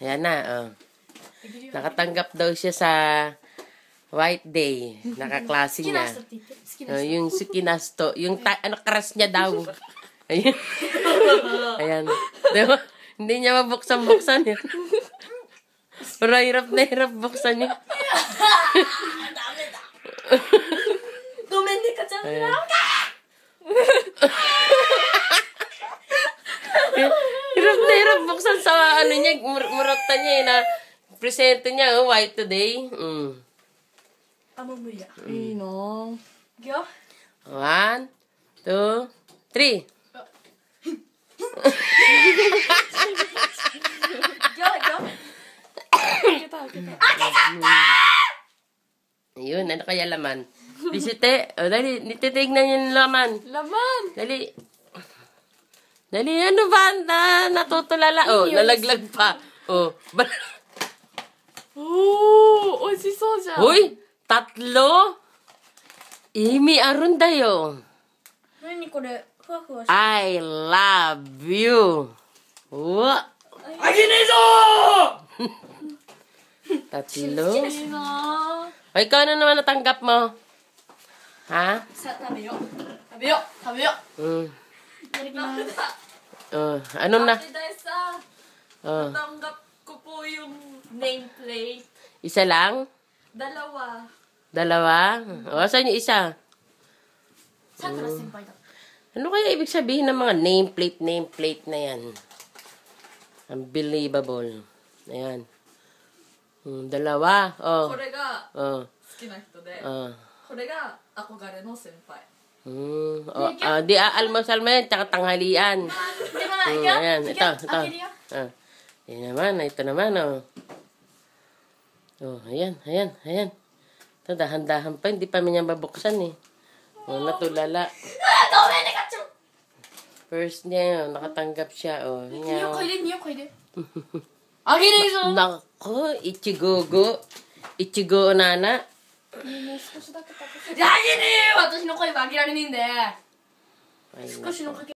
Ayan na, oh. Nakatanggap daw siya sa White Day. Nakaklase niya. Yung Sukinasto. Yung crush niya daw. Ayan. Ayan. Diba? Hindi niya mabuksan-buksan yun. Pero hirap na hirap buksan yun. Gomen, kacang Hirap na hirap buksan sa ano niya, murata niya na presente niya, White Today. Amomuya. Ino. Gyo? 1, 2, 3. Gyo, gyo. Ayun, ano kaya laman? Bisite, dali, nititignan yung laman. Laman. Dali. Dali, ano ba? Natutulala. Oh, nalaglag pa. Oh. Oh, oishisouじゃん. Hoy, 3? Imi arun dayo. 何これふわふわして I love you. Wa. あげねえぞ Tatlo. いいな O, ikaw na naman natanggap mo. Ha? さあ食べよう食べよう食べよう Mm. いただきます Ano na? Ate Dai sa, Oh. natanggap ko po yung nameplate. Isa lang? 2. Dalawa? O, saan yung isa? さくら先輩だ Ano kaya ibig sabihin ng mga nameplate na yan? Unbelievable. Ayan. 2. Oh. これが Oh. 好きな人で、 Oh. これが憧れの先輩。 Oh, di almusal mo yan, tsaka tanghalian. でもないよ Ayan, いく ito, よ ito. 開けるよ Ah. Ito naman, oh. Oh, ayan. Ito, dahan-dahan pa, hindi pa niya mabuksan eh. Oh, natulala. ごめんねかっちゃん First niya, nakatanggap siya, oh. 匂い Yan. 嗅いで匂い嗅いであげねえぞ Nako, ichigogo. Ichigo nana. あげねえ私の声はあげられねえんだよ Ay, 少しのかけ